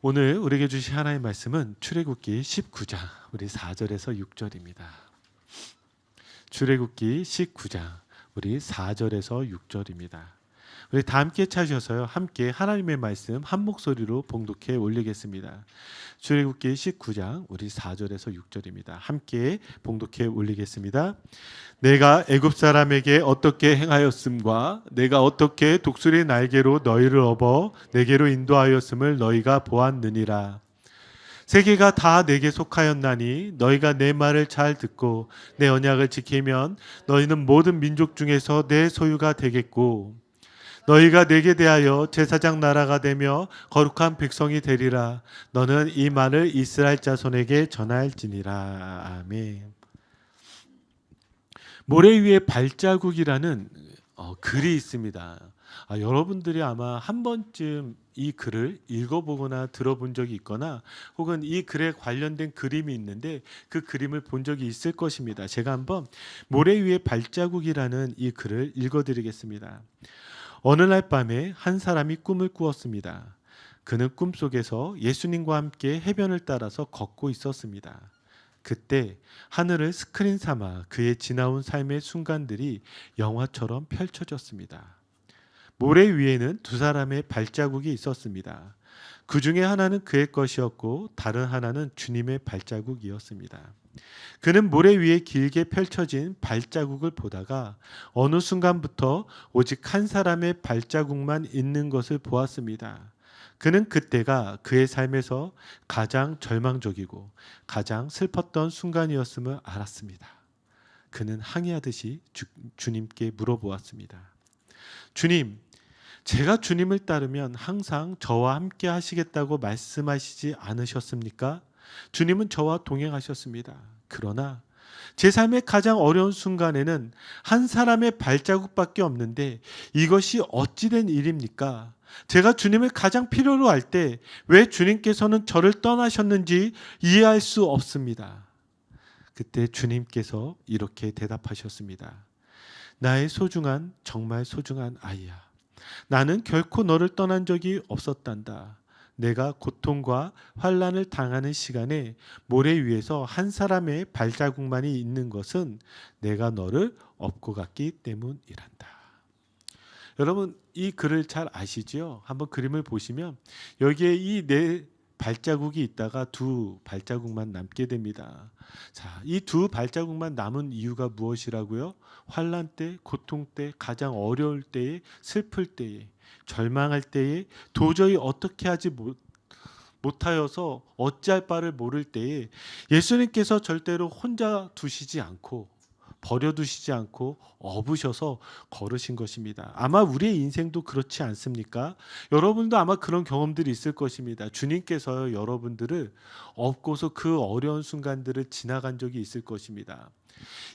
오늘 우리에게 주신 하나님의 말씀은 출애굽기 19장 우리 4절에서 6절입니다. 출애굽기 19장 우리 4절에서 6절입니다. 우리 다 함께 찾으셔서요. 함께 하나님의 말씀 한 목소리로 봉독해 올리겠습니다. 출애굽기 19장 우리 4절에서 6절입니다. 함께 봉독해 올리겠습니다. 내가 애굽 사람에게 어떻게 행하였음과 내가 어떻게 독수리 날개로 너희를 업어 내게로 인도하였음을 너희가 보았느니라. 세계가 다 내게 속하였나니 너희가 내 말을 잘 듣고 내 언약을 지키면 너희는 모든 민족 중에서 내 소유가 되겠고 너희가 내게 대하여 제사장 나라가 되며 거룩한 백성이 되리라. 너는 이 말을 이스라엘 자손에게 전할지니라. 아멘. 모래 위에 발자국이라는 글이 있습니다. 여러분들이 아마 한 번쯤 이 글을 읽어보거나 들어본 적이 있거나 혹은 이 글에 관련된 그림이 있는데 그 그림을 본 적이 있을 것입니다. 제가 한번 모래 위에 발자국이라는 이 글을 읽어드리겠습니다. 어느 날 밤에 한 사람이 꿈을 꾸었습니다. 그는 꿈속에서 예수님과 함께 해변을 따라서 걷고 있었습니다. 그때 하늘을 스크린 삼아 그의 지나온 삶의 순간들이 영화처럼 펼쳐졌습니다. 모래 위에는 두 사람의 발자국이 있었습니다. 그 중에 하나는 그의 것이었고 다른 하나는 주님의 발자국이었습니다. 그는 모래 위에 길게 펼쳐진 발자국을 보다가 어느 순간부터 오직 한 사람의 발자국만 있는 것을 보았습니다. 그는 그때가 그의 삶에서 가장 절망적이고 가장 슬펐던 순간이었음을 알았습니다. 그는 항의하듯이 주님께 물어보았습니다. 주님, 제가 주님을 따르면 항상 저와 함께 하시겠다고 말씀하시지 않으셨습니까? 주님은 저와 동행하셨습니다. 그러나 제 삶의 가장 어려운 순간에는 한 사람의 발자국밖에 없는데 이것이 어찌된 일입니까? 제가 주님을 가장 필요로 할 때 왜 주님께서는 저를 떠나셨는지 이해할 수 없습니다. 그때 주님께서 이렇게 대답하셨습니다. 나의 소중한 정말 소중한 아이야. 나는 결코 너를 떠난 적이 없었단다. 내가 고통과 환난을 당하는 시간에 모래 위에서 한 사람의 발자국만이 있는 것은 내가 너를 업고 갔기 때문이란다. 여러분 이 글을 잘 아시죠? 한번 그림을 보시면 여기에 이 네 발자국이 있다가 두 발자국만 남게 됩니다. 자, 이 두 발자국만 남은 이유가 무엇이라고요? 환난 때, 고통 때, 가장 어려울 때에, 슬플 때에, 절망할 때에 도저히 어떻게 하지 못하여서 어찌할 바를 모를 때에 예수님께서 절대로 혼자 두시지 않고 버려두시지 않고 업으셔서 걸으신 것입니다. 아마 우리의 인생도 그렇지 않습니까? 여러분도 아마 그런 경험들이 있을 것입니다. 주님께서 여러분들을 업고서 그 어려운 순간들을 지나간 적이 있을 것입니다.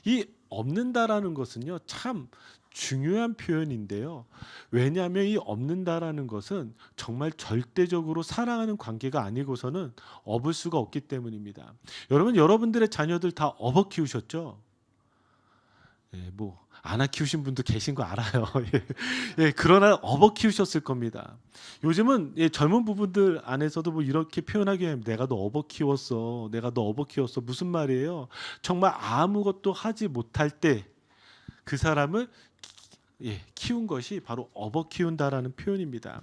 이 없는다라는 것은요, 참 중요한 표현인데요. 왜냐하면 이 없는다라는 것은 정말 절대적으로 사랑하는 관계가 아니고서는 업을 수가 없기 때문입니다. 여러분들의 자녀들 다 업어 키우셨죠? 예, 뭐 안아 키우신 분도 계신 거 알아요. 예, 그러나 업어 키우셨을 겁니다. 요즘은 젊은 부분들 안에서도 뭐 이렇게 표현하기 위해 내가 너 업어 키웠어, 내가 너 업어 키웠어 무슨 말이에요? 정말 아무것도 하지 못할 때 그 사람을 키운 것이 바로 업어 키운다라는 표현입니다.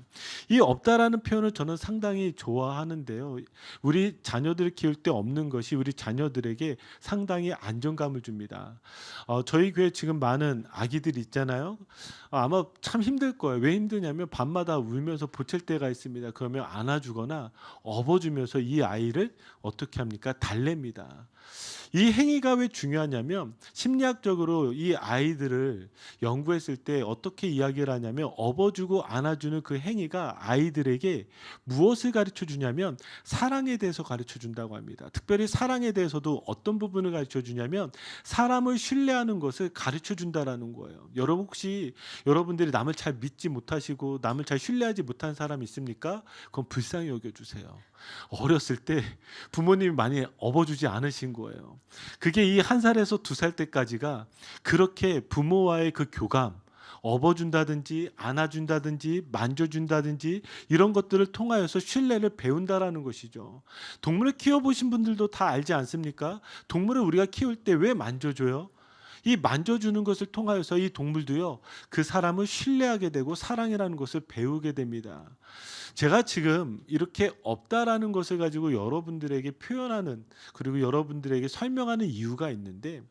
이 없다라는 표현을 저는 상당히 좋아하는데요. 우리 자녀들을 키울 때 없는 것이 우리 자녀들에게 상당히 안정감을 줍니다. 저희 교회 지금 많은 아기들 있잖아요. 아마 참 힘들 거예요. 왜 힘드냐면 밤마다 울면서 보챌 때가 있습니다. 그러면 안아주거나 업어주면서 이 아이를 어떻게 합니까? 달랩니다. 이 행위가 왜 중요하냐면 심리학적으로 이 아이들을 연구했을 때 어떻게 이야기를 하냐면 업어주고 안아주는 그 행위가 아이들에게 무엇을 가르쳐 주냐면 사랑에 대해서 가르쳐 준다고 합니다. 특별히 사랑에 대해서도 어떤 부분을 가르쳐 주냐면 사람을 신뢰하는 것을 가르쳐 준다라는 거예요. 여러분 혹시 여러분들이 남을 잘 믿지 못하시고 남을 잘 신뢰하지 못한 사람 있습니까? 그건 불쌍히 여겨주세요. 어렸을 때 부모님이 많이 업어주지 않으신 거예요. 그게 이 1살에서 2살 때까지가 그렇게 부모와의 그 교감, 업어준다든지 안아준다든지 만져준다든지 이런 것들을 통하여서 신뢰를 배운다라는 것이죠. 동물을 키워보신 분들도 다 알지 않습니까? 동물을 우리가 키울 때 왜 만져줘요? 이 만져주는 것을 통하여서 이 동물도요, 그 사람을 신뢰하게 되고 사랑이라는 것을 배우게 됩니다. 제가 지금 이렇게 없다라는 것을 가지고 여러분들에게 표현하는, 그리고 여러분들에게 설명하는 이유가 있는데,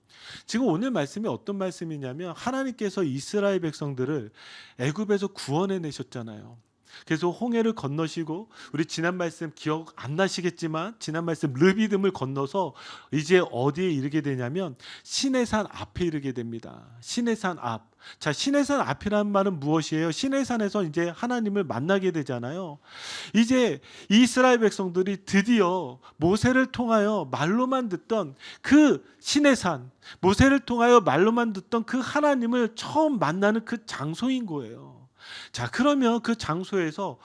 지금 오늘 말씀이 어떤 말씀이냐면 하나님께서 이스라엘 백성들을 애굽에서 구원해 내셨잖아요. 그래서 홍해를 건너시고, 우리 지난 말씀 기억 안 나시겠지만 지난 말씀 르비딤을 건너서 이제 어디에 이르게 되냐면 시내산 앞에 이르게 됩니다. 시내산 앞. 자, 시내산 앞이라는 말은 무엇이에요? 시내산에서 이제 하나님을 만나게 되잖아요. 이제 이스라엘 백성들이 드디어 모세를 통하여 말로만 듣던 그 시내산, 모세를 통하여 말로만 듣던 그 하나님을 처음 만나는 그 장소인 거예요. 자, 그러면 그 장소에서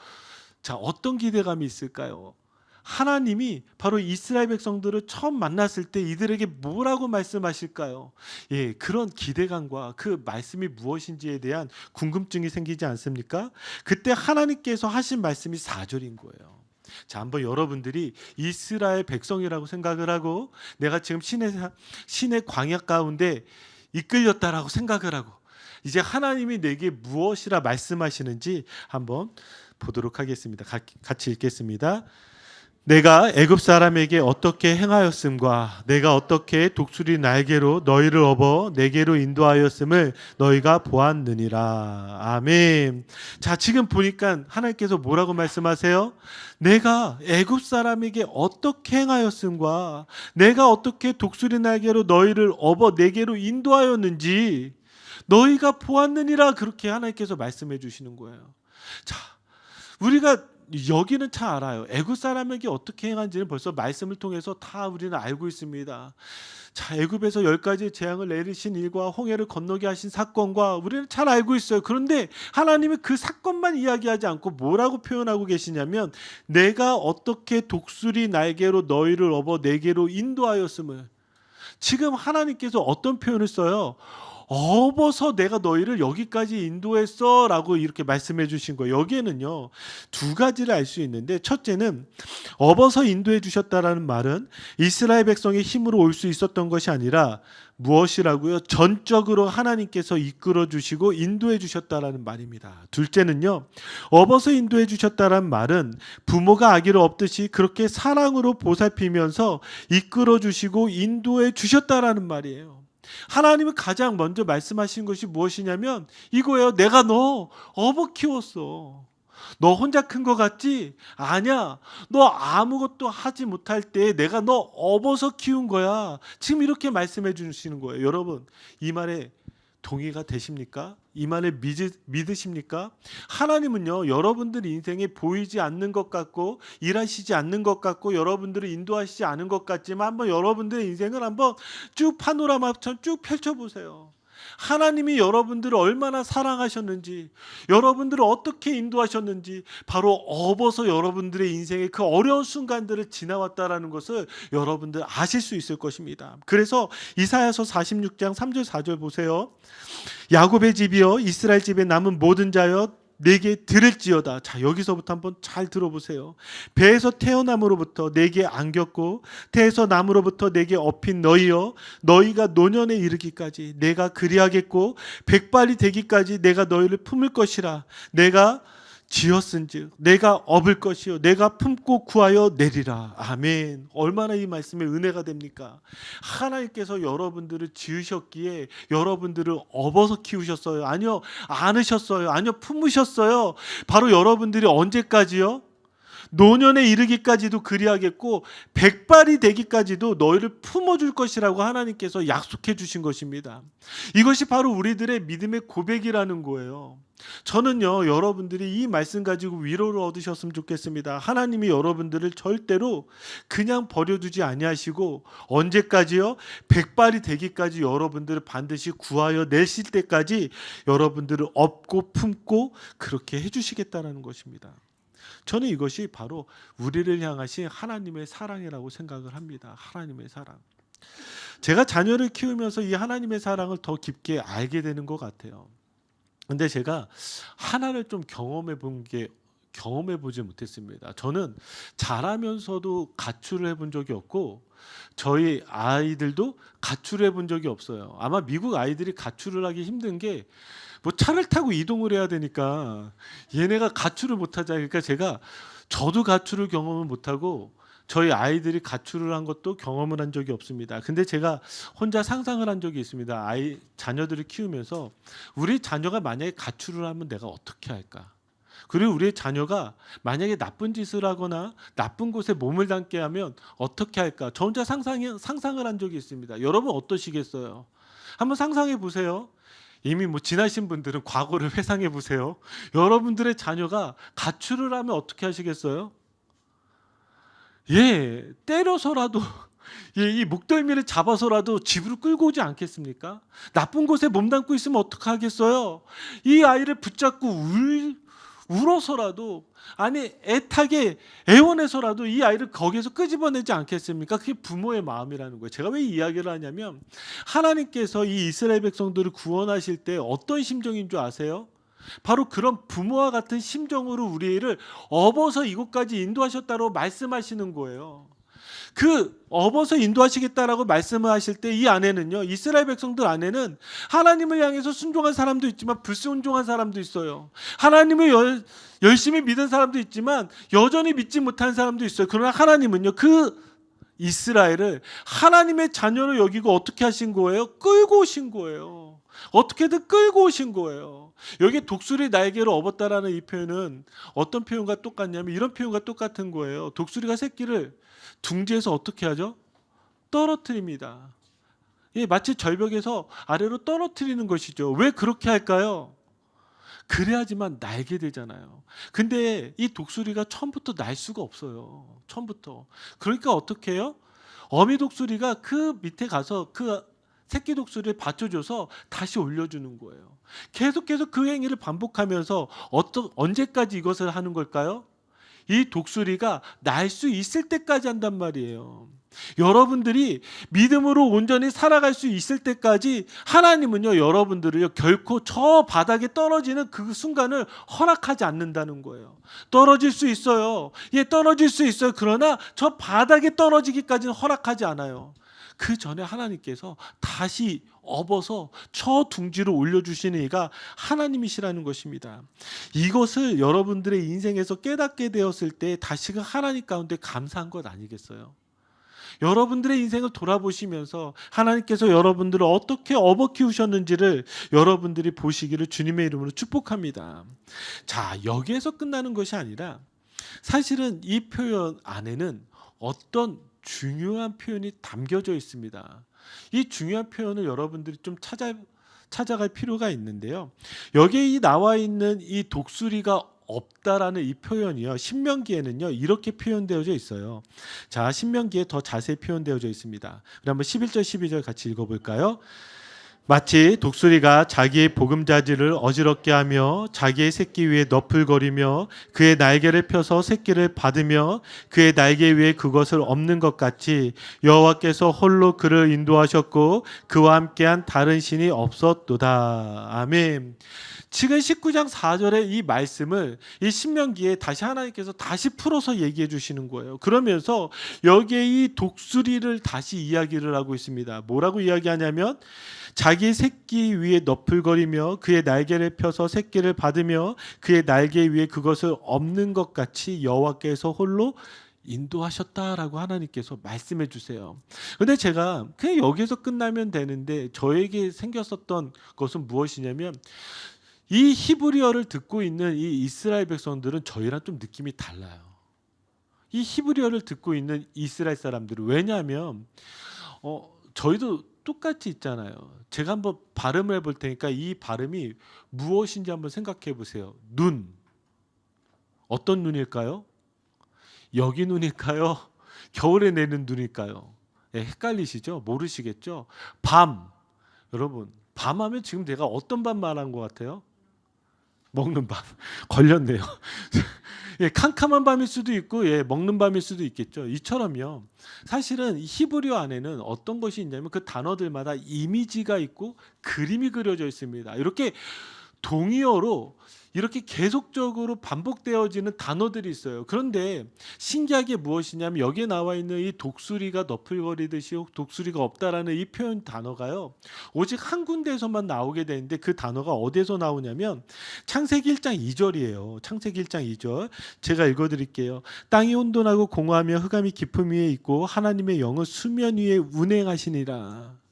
자, 어떤 기대감이 있을까요? 하나님이 바로 이스라엘 백성들을 처음 만났을 때 이들에게 뭐라고 말씀하실까요? 예, 그런 기대감과 그 말씀이 무엇인지에 대한 궁금증이 생기지 않습니까? 그때 하나님께서 하신 말씀이 4절인 거예요. 자, 한번 여러분들이 이스라엘 백성이라고 생각을 하고 내가 지금 신의 광야 가운데 이끌렸다라고 생각을 하고 이제 하나님이 내게 무엇이라 말씀하시는지 한번 보도록 하겠습니다. 같이 읽겠습니다. 내가 애굽 사람에게 어떻게 행하였음과 내가 어떻게 독수리 날개로 너희를 업어 내게로 인도하였음을 너희가 보았느니라. 아멘. 자, 지금 보니까 하나님께서 뭐라고 말씀하세요? 내가 애굽 사람에게 어떻게 행하였음과 내가 어떻게 독수리 날개로 너희를 업어 내게로 인도하였는지 너희가 보았느니라. 그렇게 하나님께서 말씀해 주시는 거예요. 자, 우리가 여기는 잘 알아요. 애굽 사람에게 어떻게 행한지는 벌써 말씀을 통해서 다 우리는 알고 있습니다. 자, 애굽에서 10가지 재앙을 내리신 일과 홍해를 건너게 하신 사건과 우리는 잘 알고 있어요. 그런데 하나님이 그 사건만 이야기하지 않고 뭐라고 표현하고 계시냐면 내가 어떻게 독수리 날개로 너희를 업어 내게로 인도하였음을. 지금 하나님께서 어떤 표현을 써요? 업어서 내가 너희를 여기까지 인도했어 라고 이렇게 말씀해 주신 거예요. 여기에는요, 두 가지를 알 수 있는데, 첫째는 업어서 인도해 주셨다라는 말은 이스라엘 백성의 힘으로 올 수 있었던 것이 아니라 무엇이라고요? 전적으로 하나님께서 이끌어 주시고 인도해 주셨다라는 말입니다. 둘째는요, 업어서 인도해 주셨다라는 말은 부모가 아기를 업듯이 그렇게 사랑으로 보살피면서 이끌어 주시고 인도해 주셨다라는 말이에요. 하나님은 가장 먼저 말씀하신 것이 무엇이냐면 이거예요. 내가 너 업어 키웠어. 너 혼자 큰 거 같지? 아니야. 너 아무것도 하지 못할 때 내가 너 업어서 키운 거야. 지금 이렇게 말씀해 주시는 거예요. 여러분, 이 말에 동의가 되십니까? 이 말에 믿으십니까? 하나님은요, 여러분들 인생에 보이지 않는 것 같고 일하시지 않는 것 같고 여러분들을 인도하시지 않은 것 같지만 한번 여러분들의 인생을 한번 쭉 파노라마처럼 쭉 펼쳐보세요. 하나님이 여러분들을 얼마나 사랑하셨는지, 여러분들을 어떻게 인도하셨는지 바로 업어서 여러분들의 인생의 그 어려운 순간들을 지나왔다라는 것을 여러분들 아실 수 있을 것입니다. 그래서 이사야서 46장 3절 4절 보세요. 야곱의 집이여 이스라엘 집에 남은 모든 자여 내게 들을지어다. 자, 여기서부터 한번 잘 들어보세요. 배에서 태어남으로부터 내게 안겼고 태에서 남으로부터 내게 업힌 너희여 너희가 노년에 이르기까지 내가 그리하겠고 백발이 되기까지 내가 너희를 품을 것이라. 내가 지었은즉 내가 업을 것이요 내가 품고 구하여 내리라. 아멘. 얼마나 이 말씀에 은혜가 됩니까? 하나님께서 여러분들을 지으셨기에 여러분들을 업어서 키우셨어요? 아니요, 안으셨어요? 아니요, 품으셨어요? 바로 여러분들이 언제까지요? 노년에 이르기까지도 그리하겠고 백발이 되기까지도 너희를 품어줄 것이라고 하나님께서 약속해 주신 것입니다. 이것이 바로 우리들의 믿음의 고백이라는 거예요. 저는요, 여러분들이 이 말씀 가지고 위로를 얻으셨으면 좋겠습니다. 하나님이 여러분들을 절대로 그냥 버려두지 아니하시고 언제까지요? 백발이 되기까지 여러분들을 반드시 구하여 내실 때까지 여러분들을 업고 품고 그렇게 해주시겠다는 것입니다. 저는 이것이 바로 우리를 향하신 하나님의 사랑이라고 생각을 합니다. 하나님의 사랑. 제가 자녀를 키우면서 이 하나님의 사랑을 더 깊게 알게 되는 것 같아요. 근데 제가 하나를 좀 경험해 보지 못했습니다. 저는 자라면서도 가출을 해본 적이 없고 저희 아이들도 가출을 해본 적이 없어요. 아마 미국 아이들이 가출을 하기 힘든 게 뭐 차를 타고 이동을 해야 되니까 얘네가 가출을 못 하자. 그러니까 저도 가출을 경험을 못 하고 저희 아이들이 가출을 한 것도 경험을 한 적이 없습니다. 근데 제가 혼자 상상을 한 적이 있습니다. 자녀들을 키우면서 우리 자녀가 만약에 가출을 하면 내가 어떻게 할까? 그리고 우리의 자녀가 만약에 나쁜 짓을 하거나 나쁜 곳에 몸을 담게 하면 어떻게 할까? 저 혼자 상상을 한 적이 있습니다. 여러분 어떠시겠어요? 한번 상상해 보세요. 이미 뭐 지나신 분들은 과거를 회상해 보세요. 여러분들의 자녀가 가출을 하면 어떻게 하시겠어요? 예, 때려서라도 예, 이 목덜미를 잡아서라도 집으로 끌고 오지 않겠습니까? 나쁜 곳에 몸담고 있으면 어떡하겠어요? 이 아이를 붙잡고 울어서라도 아니 애타게 애원해서라도 이 아이를 거기에서 끄집어내지 않겠습니까? 그게 부모의 마음이라는 거예요. 제가 왜 이 이야기를 하냐면 하나님께서 이 이스라엘 백성들을 구원하실 때 어떤 심정인 줄 아세요? 바로 그런 부모와 같은 심정으로 우리를 업어서 이곳까지 인도하셨다고 말씀하시는 거예요. 그 업어서 인도하시겠다라고 말씀을 하실 때 이 안에는요, 이스라엘 백성들 안에는 하나님을 향해서 순종한 사람도 있지만 불순종한 사람도 있어요. 하나님을 열심히 믿은 사람도 있지만 여전히 믿지 못한 사람도 있어요. 그러나 하나님은요, 그 이스라엘을 하나님의 자녀로 여기고 어떻게 하신 거예요? 끌고 오신 거예요. 어떻게든 끌고 오신 거예요. 여기 독수리 날개로 업었다라는 이 표현은 어떤 표현과 똑같냐면 이런 표현과 똑같은 거예요. 독수리가 새끼를 둥지에서 어떻게 하죠? 떨어뜨립니다. 예, 마치 절벽에서 아래로 떨어뜨리는 것이죠. 왜 그렇게 할까요? 그래야지만 날게 되잖아요. 근데 이 독수리가 처음부터 날 수가 없어요. 처음부터. 그러니까 어떻게 해요? 어미 독수리가 그 밑에 가서 그 새끼 독수리를 받쳐줘서 다시 올려주는 거예요. 계속해서 그 행위를 반복하면서 언제까지 이것을 하는 걸까요? 이 독수리가 날 수 있을 때까지 한단 말이에요. 여러분들이 믿음으로 온전히 살아갈 수 있을 때까지 하나님은요, 여러분들을요, 결코 저 바닥에 떨어지는 그 순간을 허락하지 않는다는 거예요. 떨어질 수 있어요. 예, 떨어질 수 있어요. 그러나 저 바닥에 떨어지기까지는 허락하지 않아요. 그 전에 하나님께서 다시 업어서 저 둥지로 올려주시는 이가 하나님이시라는 것입니다. 이것을 여러분들의 인생에서 깨닫게 되었을 때 다시금 하나님 가운데 감사한 것 아니겠어요? 여러분들의 인생을 돌아보시면서 하나님께서 여러분들을 어떻게 업어 키우셨는지를 여러분들이 보시기를 주님의 이름으로 축복합니다. 자, 여기에서 끝나는 것이 아니라 사실은 이 표현 안에는 어떤 중요한 표현이 담겨져 있습니다. 이 중요한 표현을 여러분들이 좀 찾아갈 필요가 있는데요. 여기에 나와 있는 이 독수리가 없다라는 이 표현이요, 신명기에는요 이렇게 표현되어져 있어요. 자, 신명기에 더 자세히 표현되어져 있습니다. 우리 한번 11절 12절 같이 읽어볼까요? 마치 독수리가 자기의 보금자지를 어지럽게 하며 자기의 새끼 위에 너풀거리며 그의 날개를 펴서 새끼를 받으며 그의 날개 위에 그것을 엎는 것 같이 여호와께서 홀로 그를 인도하셨고 그와 함께한 다른 신이 없었도다. 아멘. 지금 19장 4절의 이 말씀을 이 신명기에 다시 하나님께서 다시 풀어서 얘기해 주시는 거예요. 그러면서 여기에 이 독수리를 다시 이야기를 하고 있습니다. 뭐라고 이야기하냐면 자기 새끼 위에 너풀거리며 그의 날개를 펴서 새끼를 받으며 그의 날개 위에 그것을 엎는 것 같이 여호와께서 홀로 인도하셨다라고 하나님께서 말씀해 주세요. 근데 제가 그냥 여기서 끝나면 되는데 저에게 생겼었던 것은 무엇이냐면 이 히브리어를 듣고 있는 이 이스라엘 백성들은 저희랑 좀 느낌이 달라요. 이 히브리어를 듣고 있는 이스라엘 사람들은 왜냐하면 저희도 똑같이 있잖아요. 제가 한번 발음을 해볼 테니까 이 발음이 무엇인지 한번 생각해 보세요. 눈. 어떤 눈일까요? 여기 눈일까요? 겨울에 내는 눈일까요? 네, 헷갈리시죠? 모르시겠죠? 밤. 여러분, 밤 하면 지금 내가 어떤 밤 말한 것 같아요? 먹는 밤. 걸렸네요. 예, 캄캄한 밤일 수도 있고 예, 먹는 밤일 수도 있겠죠. 이처럼요. 사실은 히브리어 안에는 어떤 것이 있냐면 그 단어들마다 이미지가 있고 그림이 그려져 있습니다. 이렇게 동의어로 이렇게 계속적으로 반복되어지는 단어들이 있어요. 그런데 신기하게 무엇이냐면 여기에 나와 있는 이 독수리가 너풀거리듯이 독수리가 없다라는 이 표현 단어가요. 오직 한 군데에서만 나오게 되는데 그 단어가 어디에서 나오냐면 창세기 1장 2절이에요. 창세기 1장 2절. 제가 읽어 드릴게요. 땅이 혼돈하고 공허하며 흑암이 깊음 위에 있고 하나님의 영은 수면 위에 운행하시니라.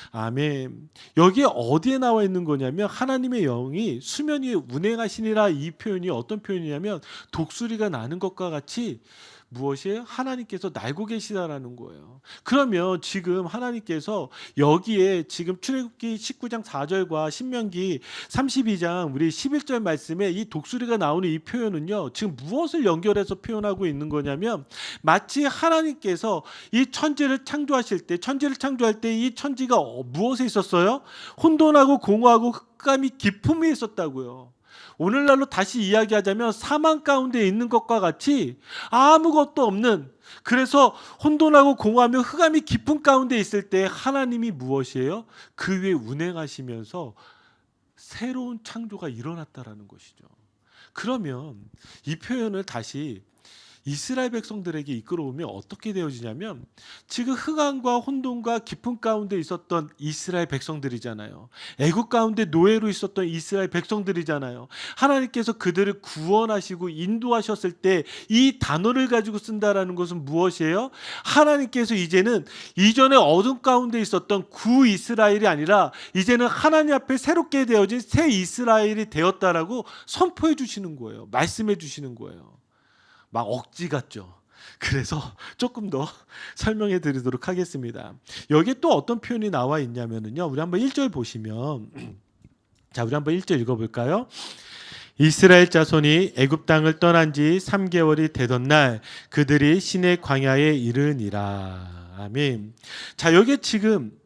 아멘. 여기에 어디에 나와 있는 거냐면 하나님의 영이 수면 위에 운행하시니라. 이 표현이 어떤 표현이냐면 독수리가 나는 것과 같이 무엇이에요? 하나님께서 날고 계시다라는 거예요. 그러면 지금 하나님께서 여기에 지금 출애굽기 19장 4절과 신명기 32장 우리 11절 말씀에 이 독수리가 나오는 이 표현은요. 지금 무엇을 연결해서 표현하고 있는 거냐면 마치 하나님께서 이 천지를 창조하실 때 이 천지가 무엇에 있었어요? 혼돈하고 공허하고 흑암이 깊음에 있었다고요. 오늘날로 다시 이야기하자면 사망 가운데 있는 것과 같이 아무것도 없는, 그래서 혼돈하고 공허하며 흑암이 깊은 가운데 있을 때 하나님이 무엇이에요? 그 위에 운행하시면서 새로운 창조가 일어났다라는 것이죠. 그러면 이 표현을 다시 이스라엘 백성들에게 이끌어오면 어떻게 되어지냐면 지금 흑암과 혼돈과 깊은 가운데 있었던 이스라엘 백성들이잖아요. 애국 가운데 노예로 있었던 이스라엘 백성들이잖아요. 하나님께서 그들을 구원하시고 인도하셨을 때 이 단어를 가지고 쓴다라는 것은 무엇이에요? 하나님께서 이제는 이전에 어둠 가운데 있었던 구 이스라엘이 아니라 이제는 하나님 앞에 새롭게 되어진 새 이스라엘이 되었다라고 선포해 주시는 거예요. 말씀해 주시는 거예요. 막 억지 같죠. 그래서 조금 더 설명해 드리도록 하겠습니다. 여기에 또 어떤 표현이 나와 있냐면요. 우리 한번 1절 보시면 자, 우리 한번 1절 읽어 볼까요? 이스라엘 자손이 애굽 땅을 떠난 지 3개월이 되던 날 그들이 시내 광야에 이르니라. 아멘. 자, 여기에 지금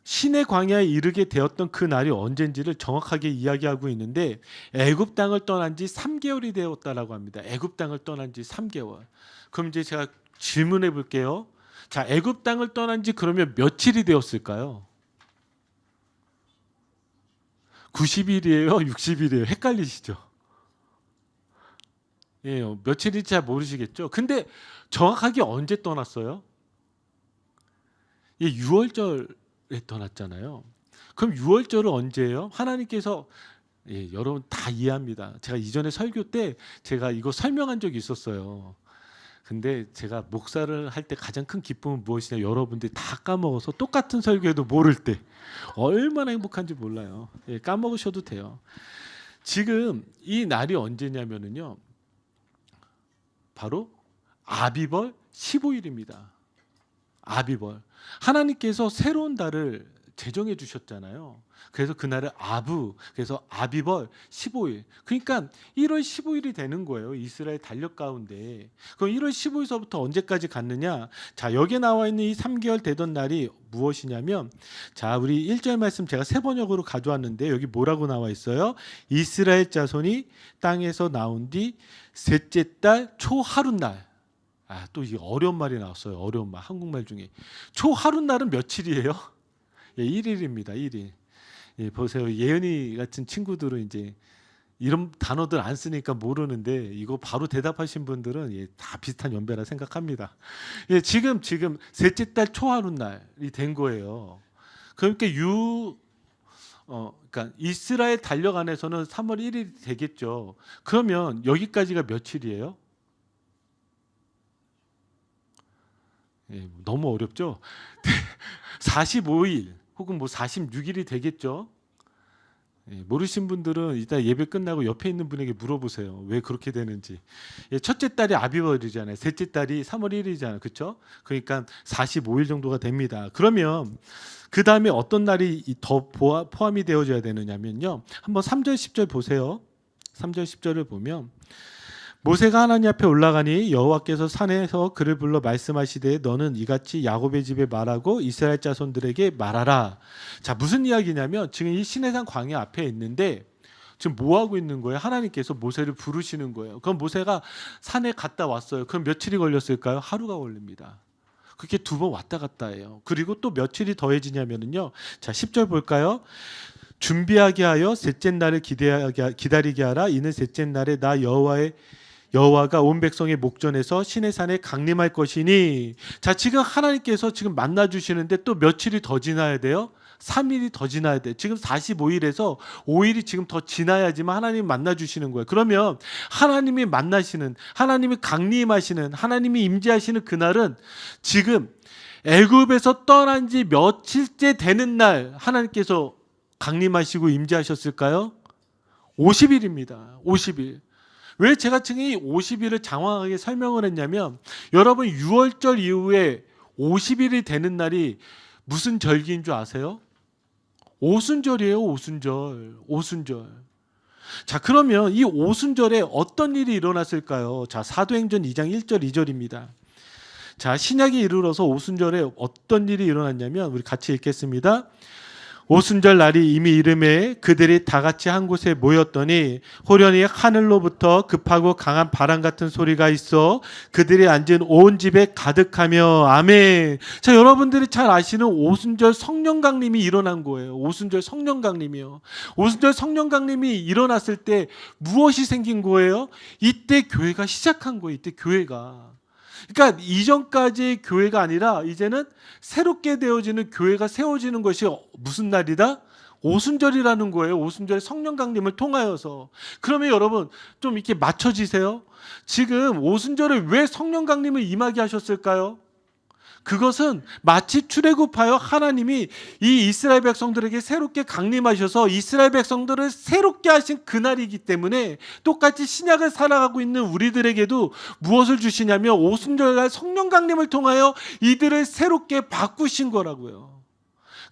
시내 광야에 이르게 되었던 그 날이 언젠지를 정확하게 이야기하고 있는데 애굽 땅을 떠난 지 3개월이 되었다라고 합니다. 애굽 땅을 떠난 지 3개월. 그럼 이제 제가 질문해 볼게요. 자, 애굽 땅을 떠난 지 그러면 며칠이 되었을까요? 90일이에요? 60일이에요? 헷갈리시죠? 예, 며칠인지 잘 모르시겠죠? 근데 정확하게 언제 떠났어요? 예, 6월절 떠났잖아요. 그럼 6월절은 언제예요? 하나님께서 여러분 다 이해합니다. 제가 이전에 설교 때 제가 이거 설명한 적이 있었어요. 근데 제가 목사를 할 때 가장 큰 기쁨은 무엇이냐? 여러분들이 다 까먹어서 똑같은 설교해도 모를 때 얼마나 행복한지 몰라요. 까먹으셔도 돼요. 지금 이 날이 언제냐면요. 바로 아비벌 15일입니다. 아비벌. 하나님께서 새로운 달을 제정해 주셨잖아요. 그래서 그날을 아부, 그래서 아비벌 15일. 그러니까 1월 15일이 되는 거예요. 이스라엘 달력 가운데. 그럼 1월 15일서부터 언제까지 갔느냐? 자, 여기에 나와 있는 이 3개월 되던 날이 무엇이냐면, 자, 우리 1절 말씀 제가 세 번역으로 가져왔는데 여기 뭐라고 나와 있어요? 이스라엘 자손이 땅에서 나온 뒤 셋째 달 초하룻날. 아, 또 이게 어려운 말이 나왔어요. 어려운 말. 한국말 중에. 초하룻날은 며칠이에요? 1일입니다. 1일. 보세요. 예은이 같은 친구들은 이제 이런 단어들 안 쓰니까 모르는데 이거 바로 대답하신 분들은 다 비슷한 연배라 생각합니다. 지금 셋째 달 초하룻날이 된 거예요. 그러니까 그러니까 이스라엘 달력 안에서는 3월 1일이 되겠죠. 그러면 여기까지가 며칠이에요? 너무 어렵죠? 45일 혹은 뭐 46일이 되겠죠? 모르신 분들은 이따 예배 끝나고 옆에 있는 분에게 물어보세요. 왜 그렇게 되는지. 첫째 딸이 아비벌이잖아요. 셋째 딸이 3월 1일이잖아요. 그렇죠? 그러니까 45일 정도가 됩니다. 그러면 그 다음에 어떤 날이 더 포함이 되어져야 되느냐면요. 한번 3절 10절 보세요. 3절 10절을 보면 모세가 하나님 앞에 올라가니 여호와께서 산에서 그를 불러 말씀하시되 너는 이같이 야곱의 집에 말하고 이스라엘 자손들에게 말하라. 자, 무슨 이야기냐면 지금 이 시내산 광야 앞에 있는데 지금 뭐 하고 있는 거예요? 하나님께서 모세를 부르시는 거예요. 그럼 모세가 산에 갔다 왔어요. 그럼 며칠이 걸렸을까요? 하루가 걸립니다. 그렇게 두 번 왔다 갔다 해요. 그리고 또 며칠이 더해지냐면요. 자, 10절 볼까요? 준비하게 하여 셋째 날을 기다리게 하라. 이는 셋째 날에 나 여호와가 온 백성의 목전에서 시내산에 강림할 것이니. 자, 지금 하나님께서 지금 만나 주시는데 또 며칠이 더 지나야 돼요? 3일이 더 지나야 돼. 지금 45일에서 5일이 지금 더 지나야지만 하나님 만나 주시는 거예요. 그러면 하나님이 만나시는, 하나님이 강림하시는, 하나님이 임재하시는 그날은 지금 애굽에서 떠난 지 며칠째 되는 날 하나님께서 강림하시고 임재하셨을까요? 50일입니다. 50일. 왜 제가 지금 이 50일을 장황하게 설명을 했냐면, 여러분 6월절 이후에 50일이 되는 날이 무슨 절기인 줄 아세요? 오순절이에요. 오순절. 자, 그러면 이 오순절에 어떤 일이 일어났을까요? 자, 사도행전 2장 1절 2절입니다. 자, 신약에 이르러서 오순절에 어떤 일이 일어났냐면, 우리 같이 읽겠습니다. 오순절 날이 이미 이름에 그들이 다 같이 한 곳에 모였더니 호련히 하늘로부터 급하고 강한 바람 같은 소리가 있어 그들이 앉은 온 집에 가득하며. 아멘. 자, 여러분들이 잘 아시는 오순절 성령 강림이 일어난 거예요. 오순절 성령 강림이요. 오순절 성령 강림이 일어났을 때 무엇이 생긴 거예요? 이때 교회가 시작한 거예요. 이때 교회가. 그러니까 이전까지의 교회가 아니라 이제는 새롭게 되어지는 교회가 세워지는 것이 무슨 날이다? 오순절이라는 거예요. 오순절 성령 강림을 통하여서. 그러면 여러분 좀 이렇게 맞춰지세요. 지금 오순절에 왜 성령 강림을 임하게 하셨을까요? 그것은 마치 출애굽하여 하나님이 이 이스라엘 백성들에게 새롭게 강림하셔서 이스라엘 백성들을 새롭게 하신 그날이기 때문에, 똑같이 신약을 살아가고 있는 우리들에게도 무엇을 주시냐면 오순절날 성령 강림을 통하여 이들을 새롭게 바꾸신 거라고요.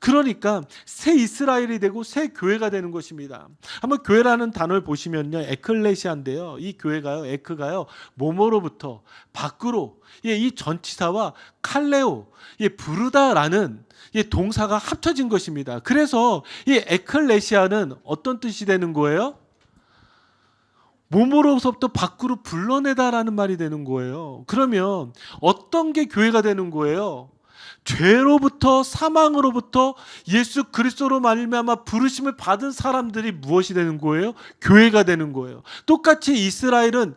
그러니까 새 이스라엘이 되고 새 교회가 되는 것입니다. 한번 교회라는 단어를 보시면요, 에클레시아인데요, 이 교회가요, 에크가요, 몸으로부터 밖으로, 이 전치사와 칼레오, 부르다라는 동사가 합쳐진 것입니다. 그래서 이 에클레시아는 어떤 뜻이 되는 거예요? 몸으로부터 밖으로 불러내다라는 말이 되는 거예요. 그러면 어떤 게 교회가 되는 거예요? 죄로부터, 사망으로부터 예수 그리스도로 말미암아 부르심을 받은 사람들이 무엇이 되는 거예요? 교회가 되는 거예요. 똑같이 이스라엘은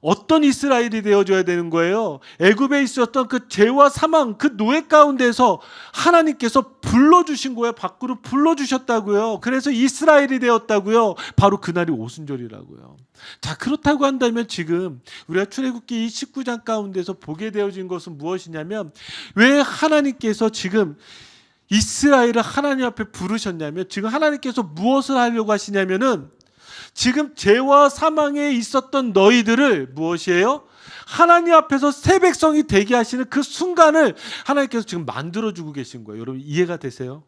어떤 이스라엘이 되어줘야 되는 거예요? 애굽에 있었던 그 죄와 사망, 그 노예 가운데서 하나님께서 불러주신 거예요. 밖으로 불러주셨다고요. 그래서 이스라엘이 되었다고요. 바로 그날이 오순절이라고요. 자, 그렇다고 한다면 지금 우리가 출애굽기 19장 가운데서 보게 되어진 것은 무엇이냐면, 왜 하나님께서 지금 이스라엘을 하나님 앞에 부르셨냐면, 지금 하나님께서 무엇을 하려고 하시냐면은, 지금 죄와 사망에 있었던 너희들을 무엇이에요? 하나님 앞에서 새 백성이 되게 하시는 그 순간을 하나님께서 지금 만들어주고 계신 거예요. 여러분 이해가 되세요?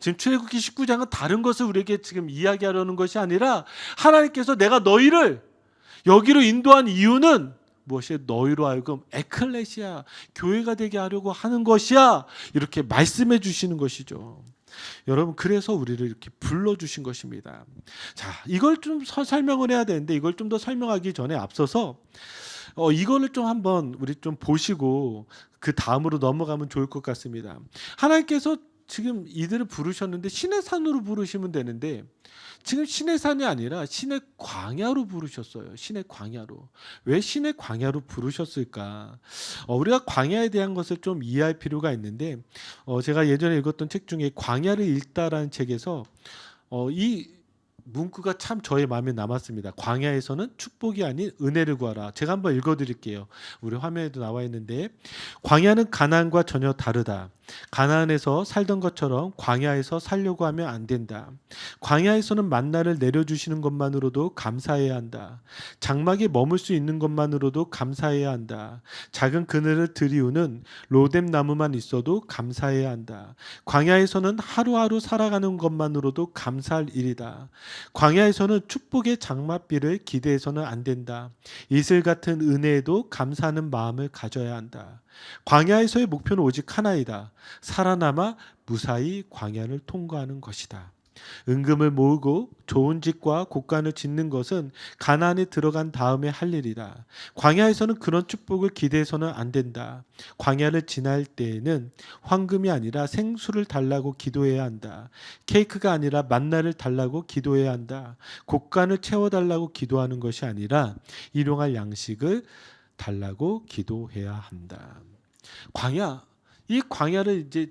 지금 출애굽기 19장은 다른 것을 우리에게 지금 이야기하려는 것이 아니라, 하나님께서 내가 너희를 여기로 인도한 이유는 무엇이에요? 너희로 하여금 에클레시아, 교회가 되게 하려고 하는 것이야, 이렇게 말씀해 주시는 것이죠. 여러분, 그래서 우리를 이렇게 불러주신 것입니다. 자, 이걸 좀 설명을 해야 되는데, 이걸 좀 더 설명하기 전에 앞서서 이거를 좀 한번 우리 좀 보시고 그 다음으로 넘어가면 좋을 것 같습니다. 하나님께서 지금 이들을 부르셨는데 신의 산으로 부르시면 되는데, 지금 신의 산이 아니라 신의 광야로 부르셨어요. 신의 광야로. 왜 신의 광야로 부르셨을까? 우리가 광야에 대한 것을 좀 이해할 필요가 있는데, 제가 예전에 읽었던 책 중에 광야를 읽다라는 책에서 이 문구가 참 저의 마음에 남았습니다. 광야에서는 축복이 아닌 은혜를 구하라. 제가 한번 읽어드릴게요. 우리 화면에도 나와 있는데, 광야는 가나안과 전혀 다르다. 가나안에서 살던 것처럼 광야에서 살려고 하면 안 된다. 광야에서는 만나를 내려주시는 것만으로도 감사해야 한다. 장막에 머물 수 있는 것만으로도 감사해야 한다. 작은 그늘을 들이우는 로뎀 나무만 있어도 감사해야 한다. 광야에서는 하루하루 살아가는 것만으로도 감사할 일이다. 광야에서는 축복의 장맛비를 기대해서는 안 된다. 이슬 같은 은혜에도 감사하는 마음을 가져야 한다. 광야에서의 목표는 오직 하나이다. 살아남아 무사히 광야를 통과하는 것이다. 은금을 모으고 좋은 집과 곳간을 짓는 것은 가나안에 들어간 다음에 할 일이다. 광야에서는 그런 축복을 기대해서는 안 된다. 광야를 지날 때에는 황금이 아니라 생수를 달라고 기도해야 한다. 케이크가 아니라 만나를 달라고 기도해야 한다. 곳간을 채워달라고 기도하는 것이 아니라 일용할 양식을 달라고 기도해야 한다. 광야, 이 광야를 이제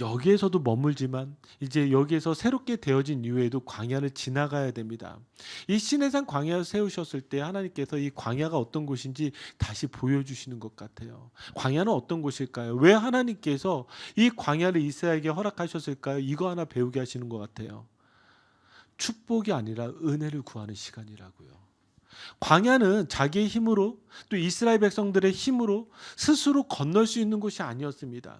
여기에서도 머물지만 이제 여기에서 새롭게 되어진 이후에도 광야를 지나가야 됩니다. 이 시내산 광야를 세우셨을 때 하나님께서 이 광야가 어떤 곳인지 다시 보여주시는 것 같아요. 광야는 어떤 곳일까요? 왜 하나님께서 이 광야를 이스라엘에게 허락하셨을까요? 이거 하나 배우게 하시는 것 같아요. 축복이 아니라 은혜를 구하는 시간이라고요. 광야는 자기의 힘으로 또 이스라엘 백성들의 힘으로 스스로 건널 수 있는 곳이 아니었습니다.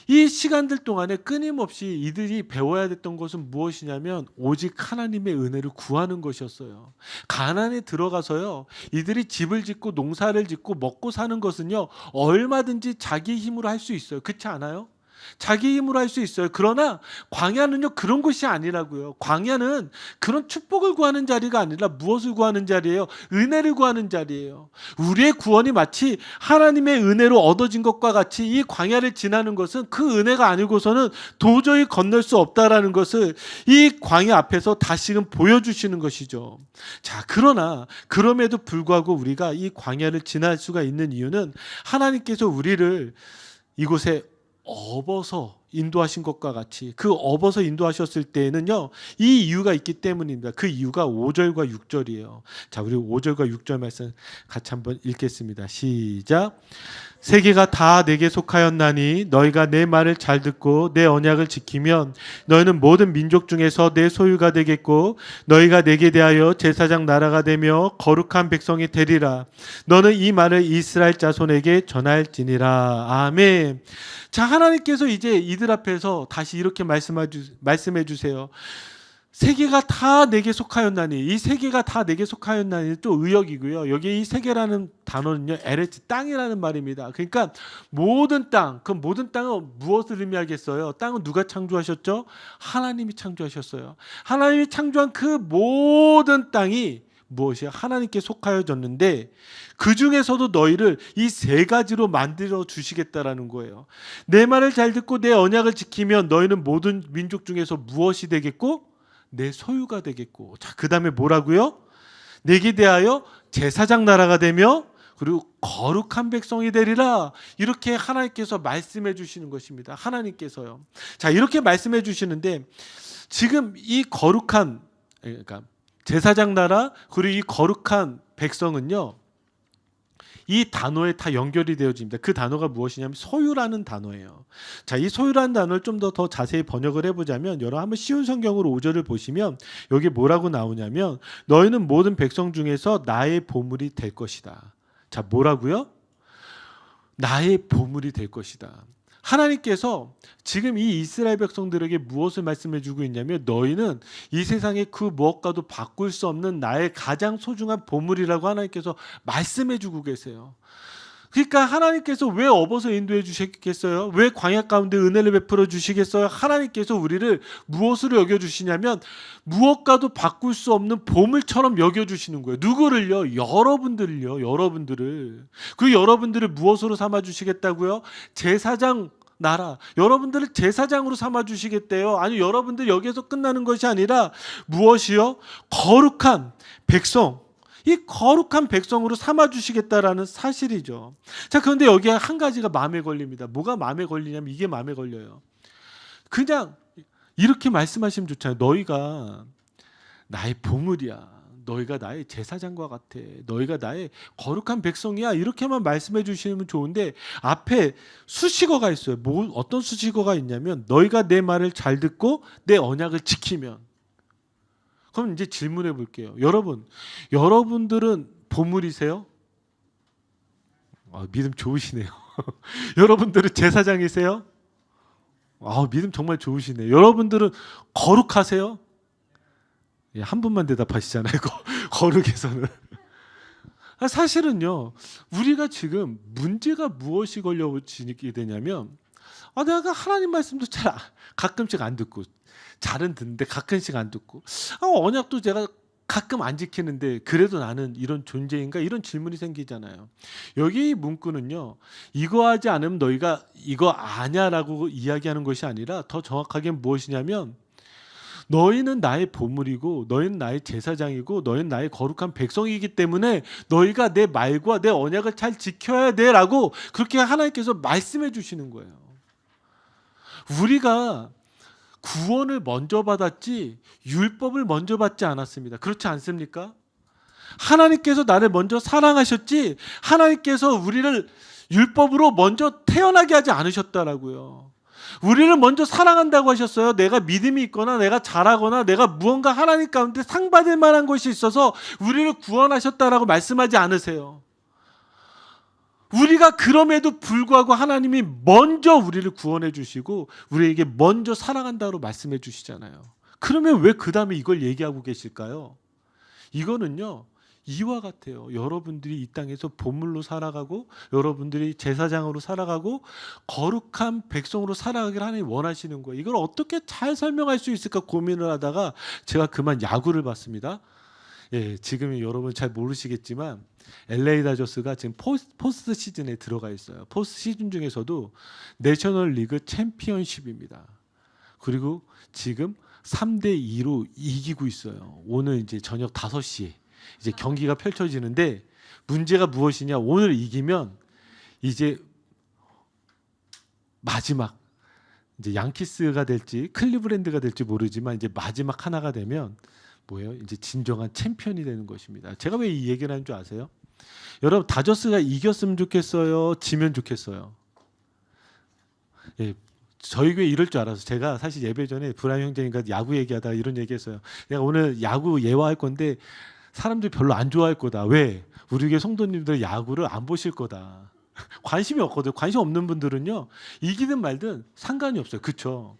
이 시간들 동안에 끊임없이 이들이 배워야 됐던 것은 무엇이냐면 오직 하나님의 은혜를 구하는 것이었어요. 가나안에 들어가서요, 이들이 집을 짓고 농사를 짓고 먹고 사는 것은요, 얼마든지 자기 힘으로 할 수 있어요. 그렇지 않아요? 자기 힘으로 할 수 있어요. 그러나 광야는요, 그런 곳이 아니라고요. 광야는 그런 축복을 구하는 자리가 아니라 무엇을 구하는 자리예요? 은혜를 구하는 자리예요. 우리의 구원이 마치 하나님의 은혜로 얻어진 것과 같이 이 광야를 지나는 것은 그 은혜가 아니고서는 도저히 건널 수 없다라는 것을 이 광야 앞에서 다시금 보여주시는 것이죠. 자, 그러나 그럼에도 불구하고 우리가 이 광야를 지날 수가 있는 이유는 하나님께서 우리를 이곳에 업어서 인도하신 것과 같이 그 업어서 인도하셨을 때에는요, 이 이유가 있기 때문입니다. 그 이유가 5절과 6절이에요. 자, 우리 5절과 6절 말씀 같이 한번 읽겠습니다. 시작. 세계가 다 내게 속하였나니 너희가 내 말을 잘 듣고 내 언약을 지키면 너희는 모든 민족 중에서 내 소유가 되겠고 너희가 내게 대하여 제사장 나라가 되며 거룩한 백성이 되리라. 너는 이 말을 이스라엘 자손에게 전할지니라. 아멘. 자, 하나님께서 이제 이들 앞에서 다시 이렇게 말씀해 주세요. 세계가 다 내게 속하였나니, 이 세계가 다 내게 속하였나니 또 의역이고요. 여기 이 세계라는 단어는요, 에레츠, 땅이라는 말입니다. 그러니까 모든 땅, 그 모든 땅은 무엇을 의미하겠어요? 땅은 누가 창조하셨죠? 하나님이 창조하셨어요. 하나님이 창조한 그 모든 땅이 무엇이야? 하나님께 속하여졌는데 그 중에서도 너희를 이 세 가지로 만들어 주시겠다라는 거예요. 내 말을 잘 듣고 내 언약을 지키면 너희는 모든 민족 중에서 무엇이 되겠고? 내 소유가 되겠고. 자, 그 다음에 뭐라고요? 내게 대하여 제사장 나라가 되며 그리고 거룩한 백성이 되리라. 이렇게 하나님께서 말씀해 주시는 것입니다. 하나님께서요. 자, 이렇게 말씀해 주시는데 지금 이 거룩한, 그러니까 제사장 나라 그리고 이 거룩한 백성은요, 이 단어에 다 연결이 되어집니다. 그 단어가 무엇이냐면 소유라는 단어예요. 자, 이 소유라는 단어를 좀 더 자세히 번역을 해보자면, 여러분 한번 쉬운 성경으로 5절을 보시면 여기 뭐라고 나오냐면 너희는 모든 백성 중에서 나의 보물이 될 것이다. 자, 뭐라고요? 나의 보물이 될 것이다. 하나님께서 지금 이 이스라엘 백성들에게 무엇을 말씀해 주고 있냐면 너희는 이 세상의 그 무엇과도 바꿀 수 없는 나의 가장 소중한 보물이라고 하나님께서 말씀해 주고 계세요. 그러니까 하나님께서 왜 업어서 인도해 주시겠어요? 왜 광야 가운데 은혜를 베풀어 주시겠어요? 하나님께서 우리를 무엇으로 여겨주시냐면 무엇과도 바꿀 수 없는 보물처럼 여겨주시는 거예요. 누구를요? 여러분들을요. 여러분들을. 그 여러분들을 무엇으로 삼아주시겠다고요? 제사장 나라. 여러분들을 제사장으로 삼아주시겠대요. 아니, 여러분들 여기에서 끝나는 것이 아니라 무엇이요? 거룩한 백성. 이 거룩한 백성으로 삼아주시겠다라는 사실이죠. 자, 그런데 여기에 한 가지가 마음에 걸립니다. 뭐가 마음에 걸리냐면 이게 마음에 걸려요. 그냥 이렇게 말씀하시면 좋잖아요. 너희가 나의 보물이야. 너희가 나의 제사장과 같아. 너희가 나의 거룩한 백성이야. 이렇게만 말씀해 주시면 좋은데 앞에 수식어가 있어요. 어떤 수식어가 있냐면 너희가 내 말을 잘 듣고 내 언약을 지키면. 그럼 이제 질문해 볼게요. 여러분들은 보물이세요? 믿음 좋으시네요. 여러분들은 제사장이세요? 믿음 정말 좋으시네요. 여러분들은 거룩하세요? 예, 한 분만 대답하시잖아요. 거룩에서는. 사실은요, 우리가 지금 문제가 무엇이 걸려지게 되냐면 내가 하나님 말씀도 가끔씩 안 듣고, 잘은 듣는데 가끔씩 안 듣고, 언약도 제가 가끔 안 지키는데 그래도 나는 이런 존재인가? 이런 질문이 생기잖아요. 여기 문구는요, 이거 하지 않으면 너희가 이거 아냐라고 이야기하는 것이 아니라 더 정확하게 무엇이냐면, 너희는 나의 보물이고 너희는 나의 제사장이고 너희는 나의 거룩한 백성이기 때문에 너희가 내 말과 내 언약을 잘 지켜야 돼라고 그렇게 하나님께서 말씀해 주시는 거예요. 우리가 구원을 먼저 받았지 율법을 먼저 받지 않았습니다. 그렇지 않습니까? 하나님께서 나를 먼저 사랑하셨지 하나님께서 우리를 율법으로 먼저 태어나게 하지 않으셨다라고요. 우리를 먼저 사랑한다고 하셨어요. 내가 믿음이 있거나 내가 잘하거나 내가 무언가 하나님 가운데 상 받을 만한 것이 있어서 우리를 구원하셨다라고 말씀하지 않으세요. 우리가 그럼에도 불구하고 하나님이 먼저 우리를 구원해 주시고 우리에게 먼저 사랑한다고 말씀해 주시잖아요. 그러면 왜 그 다음에 이걸 얘기하고 계실까요? 이거는요, 이와 같아요. 여러분들이 이 땅에서 보물로 살아가고 여러분들이 제사장으로 살아가고 거룩한 백성으로 살아가기를 하나님이 원하시는 거예요. 이걸 어떻게 잘 설명할 수 있을까 고민을 하다가 제가 그만 야구를 봤습니다. 지금 여러분 잘 모르시겠지만 LA 다저스가 지금 포스트 시즌에 들어가 있어요. 포스트 시즌 중에서도 내셔널 리그 챔피언십입니다. 그리고 지금 3대2로 이기고 있어요. 오늘 이제 저녁 5시에 이제 경기가 펼쳐지는데 문제가 무엇이냐? 오늘 이기면 이제 마지막 이제 양키스가 될지 클리브랜드가 될지 모르지만 이제 마지막 하나가 되면 뭐예요? 이제 진정한 챔피언이 되는 것입니다. 제가 왜 이 얘기를 하는 줄 아세요? 여러분 다저스가 이겼으면 좋겠어요? 지면 좋겠어요? 저희 교회 이럴 줄 알아서 제가 사실 예배 전에 브라임 형제님과 야구 얘기하다가 이런 얘기했어요. 내가 오늘 야구 예화할 건데 사람들이 별로 안 좋아할 거다. 왜? 우리 교회 성도님들 야구를 안 보실 거다. 관심이 없거든요. 관심 없는 분들은요, 이기든 말든 상관이 없어요. 그렇죠?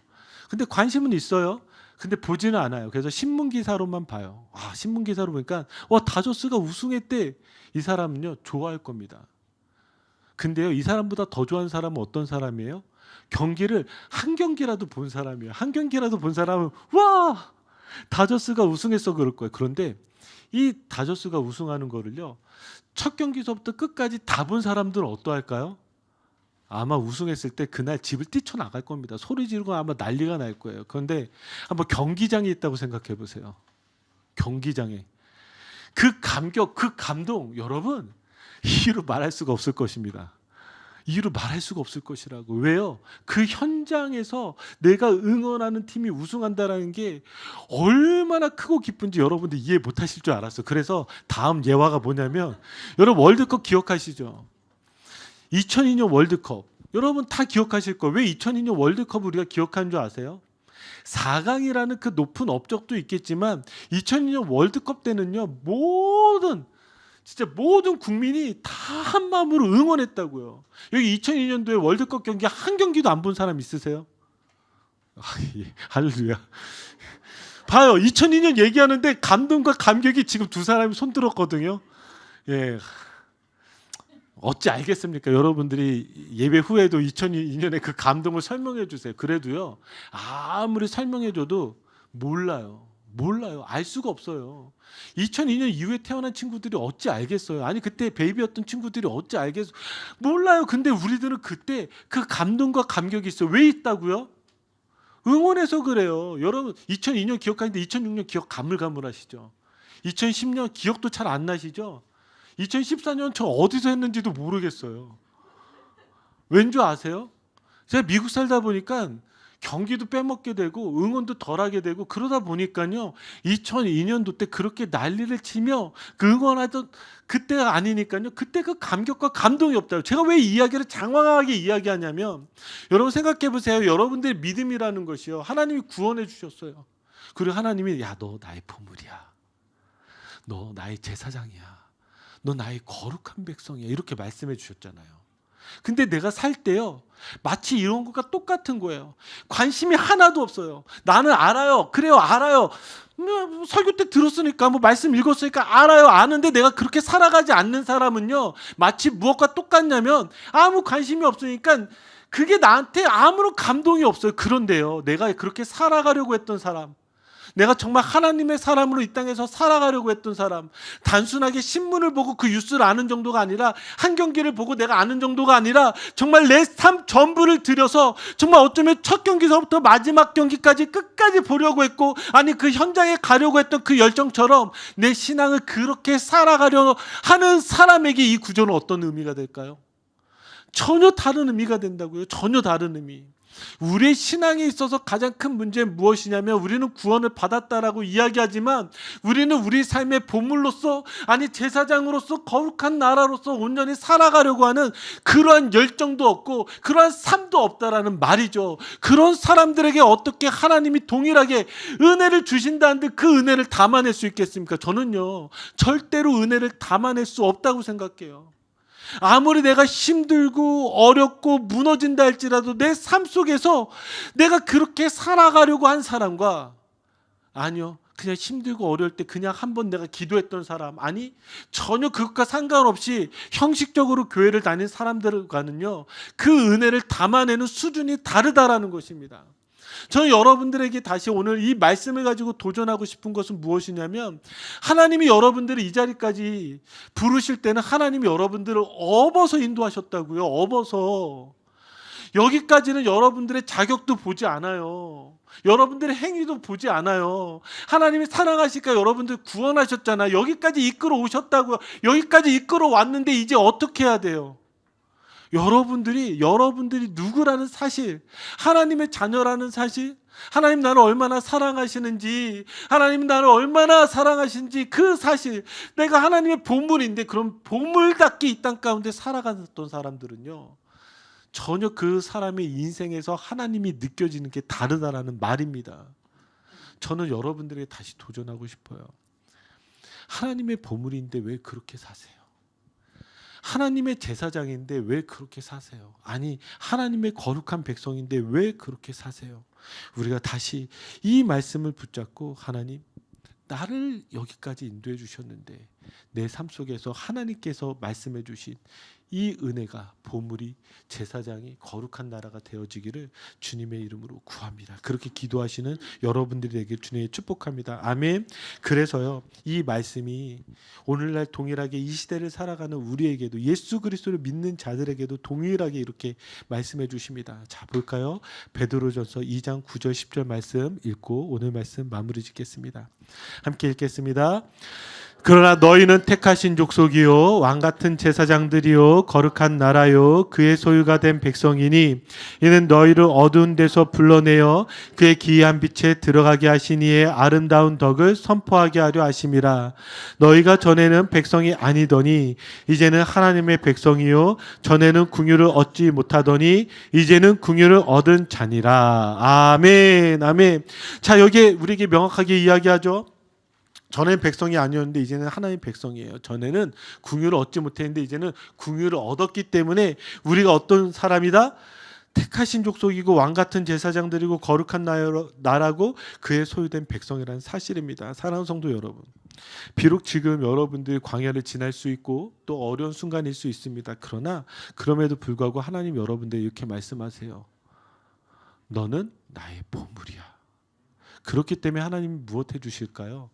근데 관심은 있어요. 근데 보지는 않아요. 그래서 신문 기사로만 봐요. 신문 기사로 보니까 다저스가 우승했대. 이 사람은요 좋아할 겁니다. 근데요, 이 사람보다 더 좋아하는 사람은 어떤 사람이에요? 경기를 한 경기라도 본 사람이에요. 한 경기라도 본 사람은 와, 다저스가 우승했어 그럴 거예요. 그런데 이 다저스가 우승하는 거를요, 첫 경기서부터 끝까지 다 본 사람들은 어떠할까요? 아마 우승했을 때 그날 집을 뛰쳐나갈 겁니다. 소리 지르고 아마 난리가 날 거예요. 그런데 한번 경기장에 있다고 생각해 보세요. 경기장에. 그 감격, 그 감동, 여러분 이유로 말할 수가 없을 것입니다. 이유로 말할 수가 없을 것이라고. 왜요? 그 현장에서 내가 응원하는 팀이 우승한다는 게 얼마나 크고 기쁜지 여러분들 이해 못하실 줄 알았어요. 그래서 다음 예화가 뭐냐면, 여러분 월드컵 기억하시죠? 2002년 월드컵 여러분 다 기억하실 거예요. 왜 2002년 월드컵 우리가 기억하는 줄 아세요? 4강이라는 그 높은 업적도 있겠지만 2002년 월드컵 때는요, 진짜 모든 국민이 다 한 마음으로 응원했다고요. 여기 2002년도에 월드컵 경기 한 경기도 안 본 사람 있으세요? 할렐루야. 봐요. 2002년 얘기하는데 감동과 감격이 지금 두 사람이 손들었거든요. 어찌 알겠습니까? 여러분들이 예배 후에도 2002년에 그 감동을 설명해 주세요. 그래도요, 아무리 설명해 줘도 몰라요. 알 수가 없어요. 2002년 이후에 태어난 친구들이 어찌 알겠어요? 아니 그때 베이비였던 친구들이 어찌 알겠어요? 몰라요. 근데 우리들은 그때 그 감동과 감격이 있어요. 왜 있다고요? 응원해서 그래요. 여러분 2002년 기억하는데 2006년 기억 가물가물하시죠? 2010년 기억도 잘 안 나시죠? 2014년 저 어디서 했는지도 모르겠어요. 왠 줄 아세요? 제가 미국 살다 보니까 경기도 빼먹게 되고 응원도 덜하게 되고 그러다 보니까요, 2002년도 때 그렇게 난리를 치며 그 응원하던 그때가 아니니까요, 그때 그 감격과 감동이 없다고. 제가 왜 이 이야기를 장황하게 이야기하냐면, 여러분 생각해 보세요. 여러분들의 믿음이라는 것이요, 하나님이 구원해 주셨어요. 그리고 하나님이 너 나의 보물이야, 너 나의 제사장이야, 너 나의 거룩한 백성이야, 이렇게 말씀해 주셨잖아요. 근데 내가 살 때요, 마치 이런 것과 똑같은 거예요. 관심이 하나도 없어요. 나는 알아요. 그래요, 알아요. 설교 때 들었으니까, 말씀 읽었으니까 알아요. 아는데 내가 그렇게 살아가지 않는 사람은요, 마치 무엇과 똑같냐면 아무 관심이 없으니까 그게 나한테 아무런 감동이 없어요. 그런데요, 내가 그렇게 살아가려고 했던 사람, 내가 정말 하나님의 사람으로 이 땅에서 살아가려고 했던 사람, 단순하게 신문을 보고 그 뉴스를 아는 정도가 아니라, 한 경기를 보고 내가 아는 정도가 아니라, 정말 내 삶 전부를 들여서 정말 어쩌면 첫 경기서부터 마지막 경기까지 끝까지 보려고 했고, 아니 그 현장에 가려고 했던 그 열정처럼 내 신앙을 그렇게 살아가려 하는 사람에게 이 구절은 어떤 의미가 될까요? 전혀 다른 의미가 된다고요. 전혀 다른 의미. 우리의 신앙에 있어서 가장 큰 문제는 무엇이냐면, 우리는 구원을 받았다라고 이야기하지만 우리는 우리 삶의 보물로서, 아니 제사장으로서, 거룩한 나라로서 온전히 살아가려고 하는 그러한 열정도 없고 그러한 삶도 없다라는 말이죠. 그런 사람들에게 어떻게 하나님이 동일하게 은혜를 주신다는데 그 은혜를 담아낼 수 있겠습니까? 저는요, 절대로 은혜를 담아낼 수 없다고 생각해요. 아무리 내가 힘들고 어렵고 무너진다 할지라도 내 삶 속에서 내가 그렇게 살아가려고 한 사람과, 아니요, 그냥 힘들고 어려울 때 그냥 한번 내가 기도했던 사람, 아니 전혀 그것과 상관없이 형식적으로 교회를 다닌 사람들과는요, 그 은혜를 담아내는 수준이 다르다라는 것입니다. 저는 여러분들에게 다시 오늘 이 말씀을 가지고 도전하고 싶은 것은 무엇이냐면, 하나님이 여러분들을 이 자리까지 부르실 때는 하나님이 여러분들을 업어서 인도하셨다고요. 업어서. 여기까지는 여러분들의 자격도 보지 않아요. 여러분들의 행위도 보지 않아요. 하나님이 사랑하시니까 여러분들 구원하셨잖아요. 여기까지 이끌어 오셨다고요. 여기까지 이끌어 왔는데 이제 어떻게 해야 돼요? 여러분들이 누구라는 사실, 하나님의 자녀라는 사실, 하나님 나를 얼마나 사랑하시는지, 하나님 나를 얼마나 사랑하시는지 그 사실, 내가 하나님의 보물인데, 그럼 보물답게 이 땅 가운데 살아갔던 사람들은요, 전혀 그 사람의 인생에서 하나님이 느껴지는 게 다르다라는 말입니다. 저는 여러분들에게 다시 도전하고 싶어요. 하나님의 보물인데 왜 그렇게 사세요? 하나님의 제사장인데 왜 그렇게 사세요? 아니 하나님의 거룩한 백성인데 왜 그렇게 사세요? 우리가 다시 이 말씀을 붙잡고, 하나님 나를 여기까지 인도해 주셨는데 내 삶 속에서 하나님께서 말씀해 주신 이 은혜가, 보물이, 제사장이, 거룩한 나라가 되어지기를 주님의 이름으로 구합니다. 그렇게 기도하시는 여러분들에게 주님의 축복합니다. 아멘. 그래서요, 이 말씀이 오늘날 동일하게 이 시대를 살아가는 우리에게도, 예수 그리스도를 믿는 자들에게도 동일하게 이렇게 말씀해 주십니다. 자, 볼까요? 베드로전서 2장 9절 10절 말씀 읽고 오늘 말씀 마무리 짓겠습니다. 함께 읽겠습니다. 그러나 너희는 택하신 족속이요 왕같은 제사장들이요 거룩한 나라요 그의 소유가 된 백성이니, 이는 너희를 어두운 데서 불러내어 그의 기이한 빛에 들어가게 하신 이의 아름다운 덕을 선포하게 하려 하심이라. 너희가 전에는 백성이 아니더니 이제는 하나님의 백성이요 전에는 궁유를 얻지 못하더니 이제는 궁유를 얻은 자니라. 아멘. 아멘. 자, 여기에 우리에게 명확하게 이야기하죠. 전에는 백성이 아니었는데 이제는 하나님 백성이에요. 전에는 궁유를 얻지 못했는데 이제는 궁유를 얻었기 때문에 우리가 어떤 사람이다? 택하신 족속이고 왕같은 제사장들이고 거룩한 나라고 그의 소유된 백성이라는 사실입니다. 사랑하는 성도 여러분, 비록 지금 여러분들이 광야를 지날 수 있고 또 어려운 순간일 수 있습니다. 그러나 그럼에도 불구하고 하나님 여러분들 이렇게 말씀하세요. 너는 나의 보물이야. 그렇기 때문에 하나님이 무엇 해주실까요?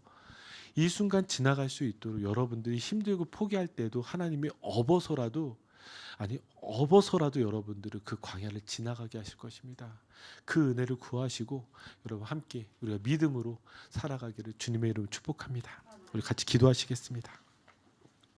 이 순간 지나갈 수 있도록 여러분들이 힘들고 포기할 때도 하나님이 업어서라도 여러분들을 그 광야를 지나가게 하실 것입니다. 그 은혜를 구하시고 여러분 함께 우리가 믿음으로 살아가기를 주님의 이름으로 축복합니다. 우리 같이 기도하시겠습니다.